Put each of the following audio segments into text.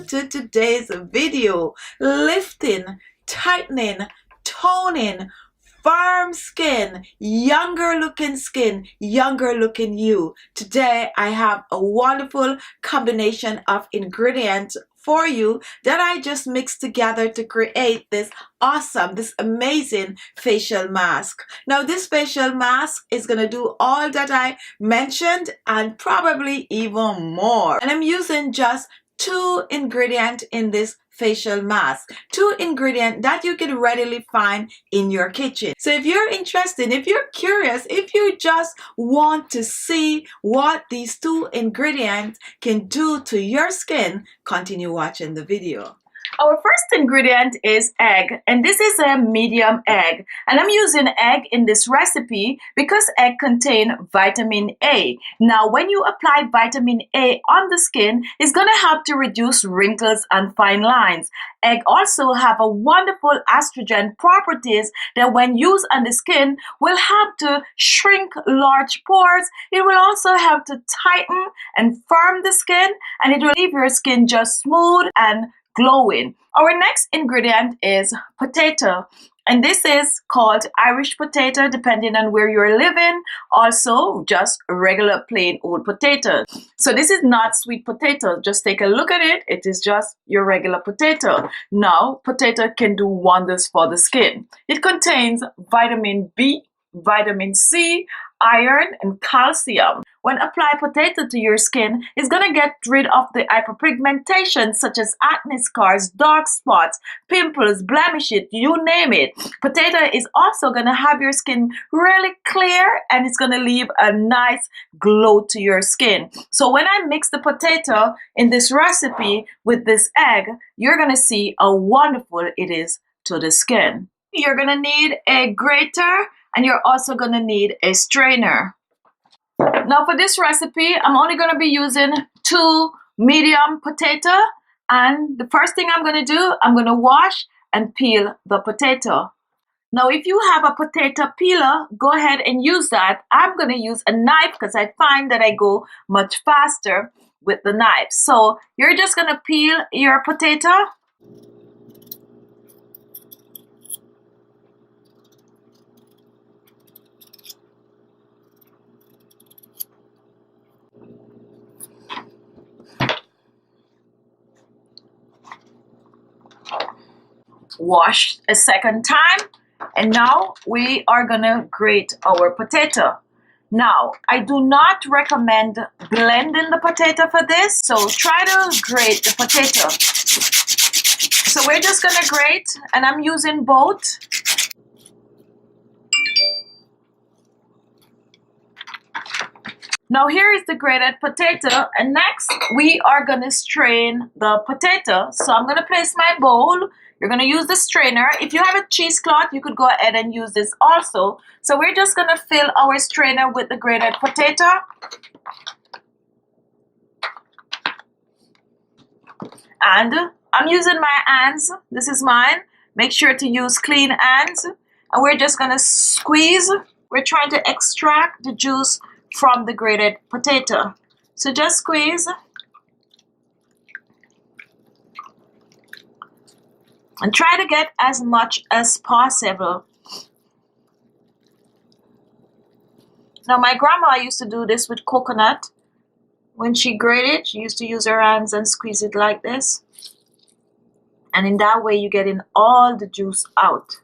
to today's video. Lifting, tightening, toning, firm skin, younger looking you. Today I have a wonderful combination of ingredients for you that I just mixed together to create this amazing facial mask. Now this facial mask is going to do all that I mentioned and probably even more. And I'm using just 2 ingredients in this facial mask. 2 ingredients that you can readily find in your kitchen. So if you're interested, if you're curious, if you just want to see what these 2 ingredients can do to your skin, continue watching the video. Our first ingredient is egg, and this is a medium egg, and I'm using egg in this recipe because egg contain vitamin A. Now when you apply vitamin A on the skin, it's going to help to reduce wrinkles and fine lines. Egg also have a wonderful astringent properties that when used on the skin will help to shrink large pores. It will also help to tighten and firm the skin, and it will leave your skin just smooth and glowing. Our next ingredient is potato, and this is called Irish potato depending on where you're living. Also just regular plain old potato. So this is not sweet potato. Just take a look at it. It is just your regular potato. Now potato can do wonders for the skin. It contains vitamin B, vitamin C, iron, and calcium. When apply potato to your skin, it's going to get rid of the hyperpigmentation such as acne scars, dark spots, pimples, blemishes, you name it. Potato is also going to have your skin really clear, and it's going to leave a nice glow to your skin. So when I mix the potato in this recipe with this egg, you're going to see how wonderful it is to the skin. You're going to need a grater, and you're also going to need a strainer. Now for this recipe, I'm only going to be using 2 medium potato, and the first thing I'm going to do, I'm going to wash and peel the potato. Now if you have a potato peeler, go ahead and use that. I'm going to use a knife because I find that I go much faster with the knife. So you're just going to peel your potato. Wash a second time, and now we are gonna grate our potato. Now I do not recommend blending the potato for this, so try to grate the potato. So we're just gonna grate, and I'm using both. Now here is the grated potato, and next we are gonna strain the potato. So I'm gonna place my bowl. You're gonna use the strainer. If you have a cheesecloth, you could go ahead and use this also. So we're just gonna fill our strainer with the grated potato. And I'm using my hands. This is mine. Make sure to use clean hands. And we're just gonna squeeze. We're trying to extract the juice from the grated potato. So just squeeze. And try to get as much as possible. Now my grandma used to do this with coconut. When she grated, she used to use her hands and squeeze it like this. And in that way you're getting all the juice out.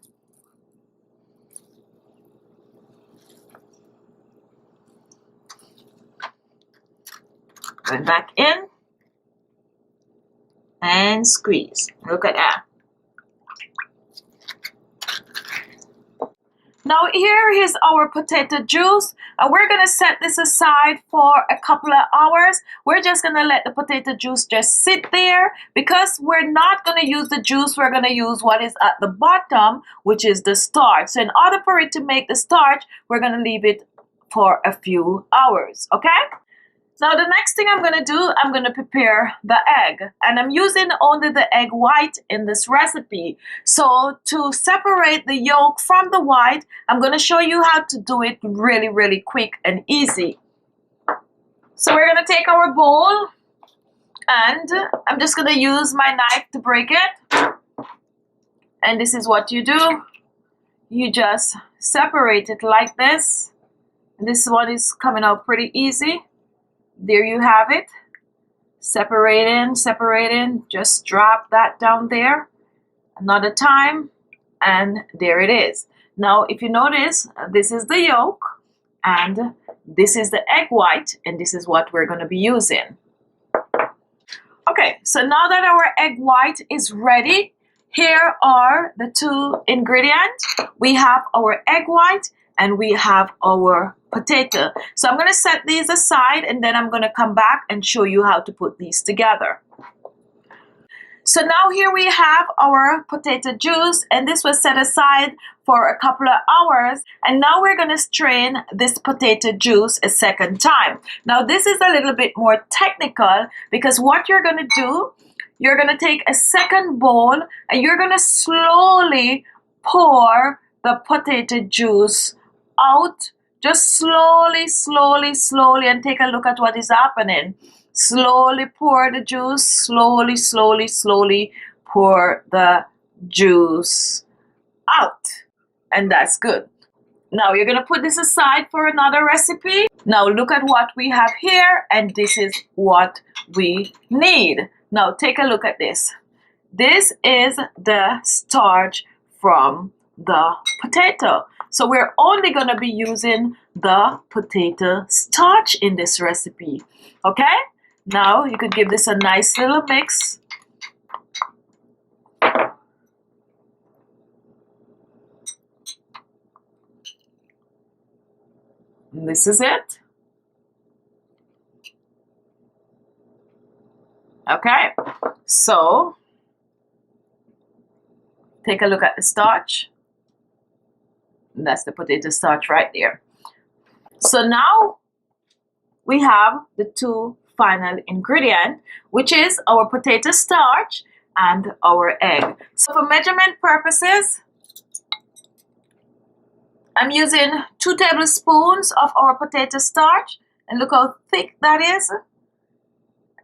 Going back in. And squeeze. Look at that. Now here is our potato juice. We're going to set this aside for a couple of hours. We're just going to let the potato juice just sit there because we're not going to use the juice. We're going to use what is at the bottom, which is the starch. So in order for it to make the starch, we're going to leave it for a few hours, okay? Now the next thing I'm going to do, I'm going to prepare the egg, and I'm using only the egg white in this recipe. So to separate the yolk from the white, I'm going to show you how to do it really quick and easy. So we're going to take our bowl, And I'm just gonna use my knife to break it. And this is what you do. You just separate it like this. This one is coming out pretty easy. There you have it. Separating, just drop that down there. Another time, and there it is. Now, if you notice, this is the yolk, and this is the egg white, and this is what we're gonna be using. Okay, so now that our egg white is ready, here are the two ingredients. We have our egg white and we have our potato. So I'm going to set these aside and then I'm going to come back and show you how to put these together. So now here we have our potato juice, and this was set aside for a couple of hours, and now we're going to strain this potato juice a second time. Now this is a little bit more technical, because what you're going to do, you're going to take a second bowl and you're going to slowly pour the potato juice out, just slowly, and take a look at what is happening. Slowly pour the juice, slowly pour the juice out. And that's good. Now you're going to put this aside for another recipe. Now look at what we have here, and this is what we need. Now take a look at this. This is the starch from the potato. So we're only going to be using the potato starch in this recipe. Okay? Now you could give this a nice little mix. And this is it. Okay, so take a look at the starch. And that's the potato starch right there. So now we have the two final ingredient, which is our potato starch and our egg. So for measurement purposes, I'm using 2 tablespoons of our potato starch, and look how thick that is.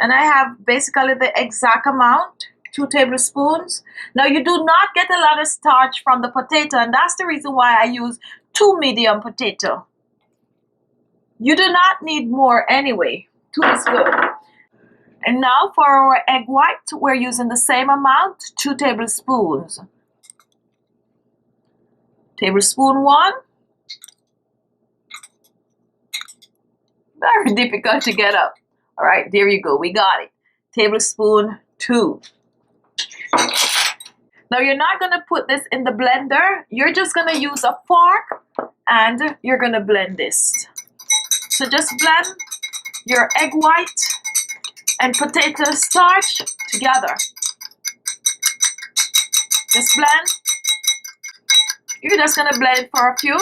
And I have basically the exact amount, 2 tablespoons. Now you do not get a lot of starch from the potato, and that's the reason why I use 2 medium potato. You do not need more anyway. 2 is good. And now for our egg white, we're using the same amount, 2 tablespoons. Tablespoon 1. Very difficult to get up. All right, there you go. We got it. Tablespoon 2. Now you're not going to put this in the blender. You're just going to use a fork and you're going to blend this. So just blend your egg white and potato starch together. Just blend. You're just going to blend it for a few.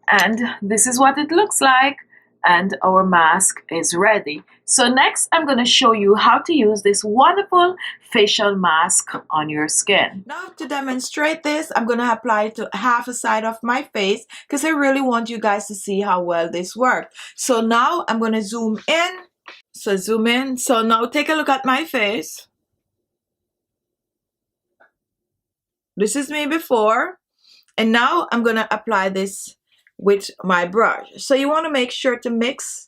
And this is what it looks like. And our mask is ready. So next I'm going to show you how to use this wonderful facial mask on your skin. Now to demonstrate this, I'm going to apply it to half a side of my face because I really want you guys to see how well this works. So now I'm going to zoom in. So zoom in. So now take a look at my face. This is me before. And now I'm going to apply this with my brush. So you want to make sure to mix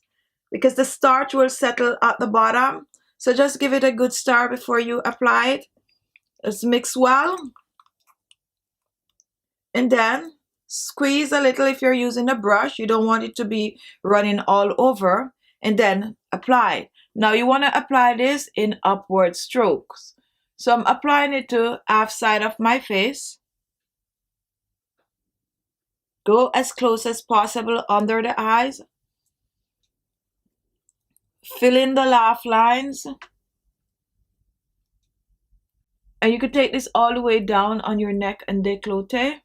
because the starch will settle at the bottom. So just give it a good stir before you apply it. Just mix well. And then squeeze a little if you're using a brush. You don't want it to be running all over. And then apply. Now you want to apply this in upward strokes. So I'm applying it to half side of my face. Go as close as possible under the eyes. Fill in the laugh lines. And you could take this all the way down on your neck and décolleté.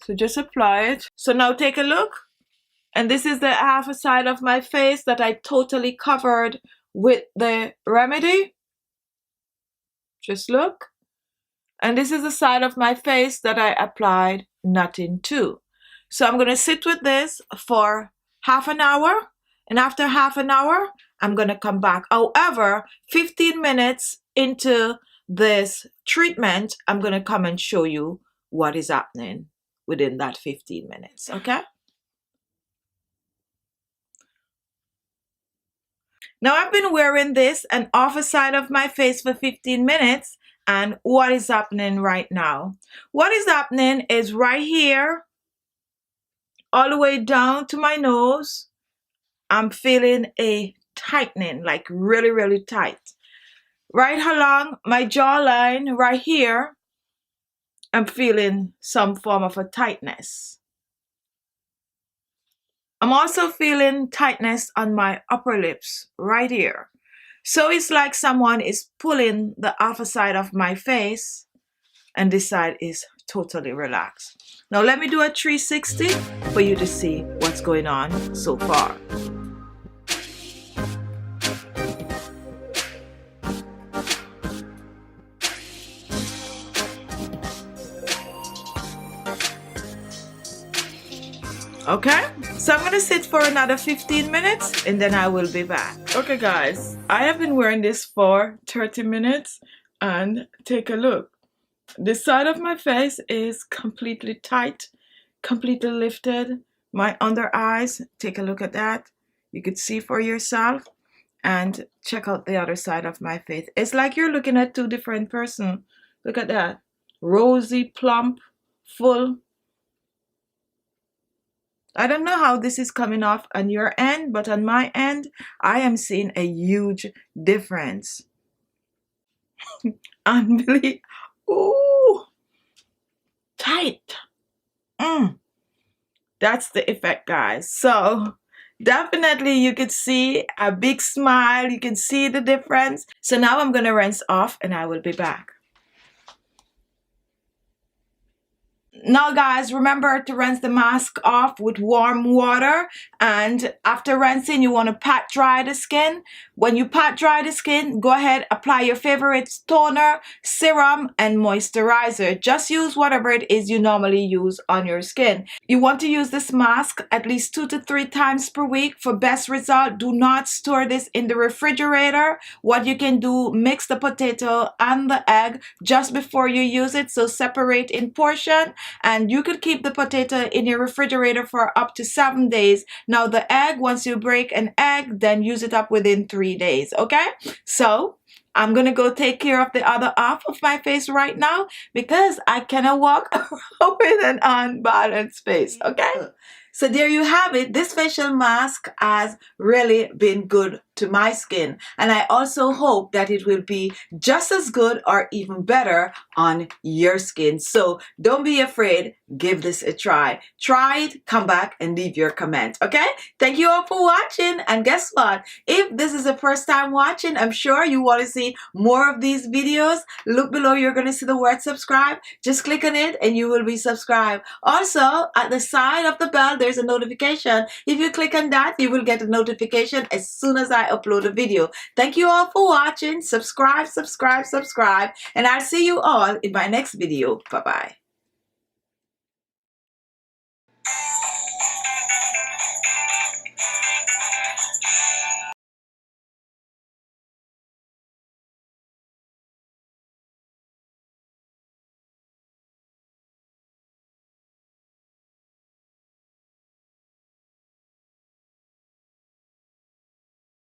So just apply it. So now take a look. And this is the half a side of my face that I totally covered with the remedy. Just look. And this is the side of my face that I applied nothing to. So I'm going to sit with this for half an hour. And after half an hour, I'm going to come back. However, 15 minutes into this treatment, I'm going to come and show you what is happening within that 15 minutes. Okay? Now I've been wearing this and off the side of my face for 15 minutes. And what is happening right now? What is happening is right here, all the way down to my nose, I'm feeling a tightening, like really, really tight. Right along my jawline, right here, I'm feeling some form of a tightness. I'm also feeling tightness on my upper lips, right here. So it's like someone is pulling the upper side of my face, and this side is totally relaxed. Now let me do a 360 for you to see what's going on so far. Okay, so I'm gonna sit for another 15 minutes and then I will be back. Okay guys, I have been wearing this for 30 minutes and take a look. This side of my face is completely tight, completely lifted. My under eyes, take a look at that. You could see for yourself and check out the other side of my face. It's like you're looking at two different persons. Look at that. Rosy, plump, full. I don't know how this is coming off on your end, but on my end, I am seeing a huge difference. Unbelievable. Ooh, tight. That's the effect, guys. So definitely you could see a big smile. You can see the difference. So now I'm going to rinse off and I will be back. Now guys, remember to rinse the mask off with warm water, and after rinsing you want to pat dry the skin. When you pat dry the skin, go ahead, apply your favorite toner, serum and moisturizer. Just use whatever it is you normally use on your skin. You want to use this mask at least 2 to 3 times per week for best result. Do not store this in the refrigerator. What you can do, mix the potato and the egg just before you use it, so separate in portion. And you could keep the potato in your refrigerator for up to 7 days. Now the egg, once you break an egg, then use it up within 3 days. Okay, so I'm gonna go take care of the other half of my face right now because I cannot walk around with an unbalanced face. Okay, so there you have it. This facial mask has really been good to my skin, and I also hope that it will be just as good or even better on your skin. So don't be afraid, give this a try. Try it, come back and leave your comment. Okay, thank you all for watching, and guess what, if this is the first time watching, I'm sure you want to see more of these videos. Look below, you're going to see the word subscribe. Just click on it and you will be subscribed. Also at the side of the bell there's a notification. If you click on that, you will get a notification as soon as I upload a video. Thank you all for watching. Subscribe, subscribe, subscribe, and I'll see you all in my next video. Bye bye.